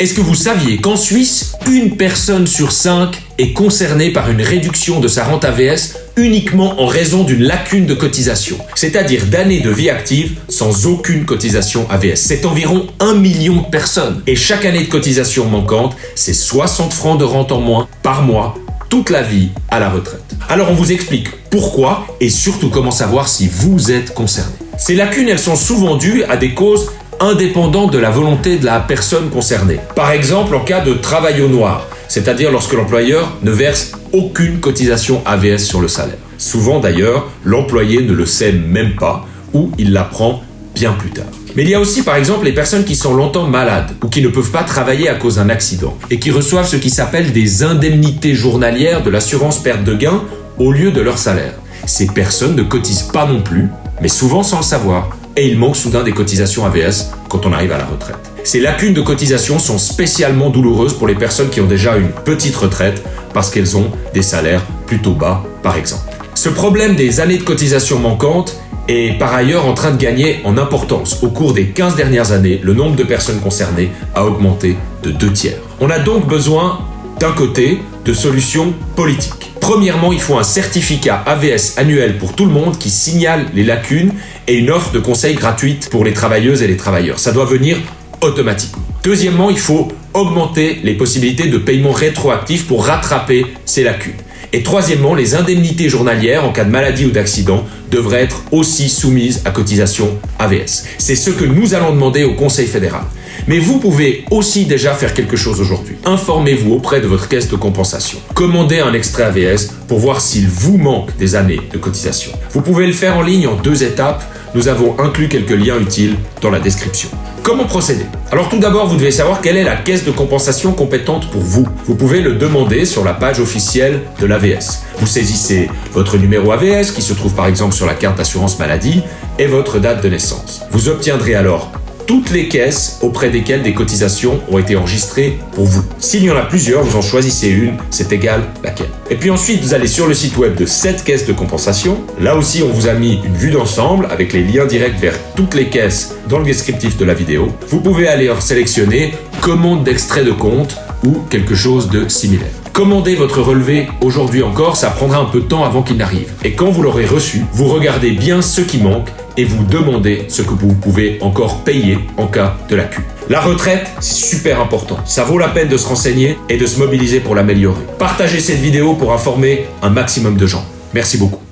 Est-ce que vous saviez qu'en Suisse, une personne sur 5 est concernée par une réduction de sa rente AVS uniquement en raison d'une lacune de cotisation, c'est-à-dire d'années de vie active sans aucune cotisation AVS. C'est environ 1 million de personnes. Et chaque année de cotisation manquante, c'est 60 francs de rente en moins par mois, toute la vie à la retraite. Alors on vous explique pourquoi et surtout comment savoir si vous êtes concerné. Ces lacunes, elles sont souvent dues à des causes indépendantes de la volonté de la personne concernée. Par exemple, en cas de travail au noir, c'est-à-dire lorsque l'employeur ne verse aucune cotisation AVS sur le salaire. Souvent d'ailleurs, l'employé ne le sait même pas ou il l'apprend bien plus tard. Mais il y a aussi par exemple les personnes qui sont longtemps malades ou qui ne peuvent pas travailler à cause d'un accident et qui reçoivent ce qui s'appelle des indemnités journalières de l'assurance perte de gain au lieu de leur salaire. Ces personnes ne cotisent pas non plus, mais souvent sans le savoir. Et il manque soudain des cotisations AVS quand on arrive à la retraite. Ces lacunes de cotisation sont spécialement douloureuses pour les personnes qui ont déjà une petite retraite parce qu'elles ont des salaires plutôt bas, par exemple. Ce problème des années de cotisation manquantes est par ailleurs en train de gagner en importance. Au cours des 15 dernières années, le nombre de personnes concernées a augmenté de 2/3. On a donc besoin, d'un côté, de solutions politiques. Premièrement, il faut un certificat AVS annuel pour tout le monde qui signale les lacunes et une offre de conseils gratuite pour les travailleuses et les travailleurs. Ça doit venir automatiquement. Deuxièmement, il faut augmenter les possibilités de paiement rétroactif pour rattraper ces lacunes. Et troisièmement, les indemnités journalières en cas de maladie ou d'accident devraient être aussi soumises à cotisation AVS. C'est ce que nous allons demander au Conseil fédéral. Mais vous pouvez aussi déjà faire quelque chose aujourd'hui. Informez-vous auprès de votre caisse de compensation. Commandez un extrait AVS pour voir s'il vous manque des années de cotisation. Vous pouvez le faire en ligne en 2 étapes. Nous avons inclus quelques liens utiles dans la description. Comment procéder? Alors tout d'abord, vous devez savoir quelle est la caisse de compensation compétente pour vous. Vous pouvez le demander sur la page officielle de l'AVS. Vous saisissez votre numéro AVS qui se trouve par exemple sur la carte d'assurance maladie et votre date de naissance. Vous obtiendrez alors toutes les caisses auprès desquelles des cotisations ont été enregistrées pour vous. S'il y en a plusieurs, vous en choisissez une, c'est égal laquelle. Et puis ensuite, vous allez sur le site web de cette caisse de compensation. Là aussi, on vous a mis une vue d'ensemble avec les liens directs vers toutes les caisses dans le descriptif de la vidéo. Vous pouvez aller en sélectionner commande d'extrait de compte ou quelque chose de similaire. Commandez votre relevé aujourd'hui encore, ça prendra un peu de temps avant qu'il n'arrive. Et quand vous l'aurez reçu, vous regardez bien ce qui manque et vous demandez ce que vous pouvez encore payer en cas de lacune. La retraite, c'est super important. Ça vaut la peine de se renseigner et de se mobiliser pour l'améliorer. Partagez cette vidéo pour informer un maximum de gens. Merci beaucoup.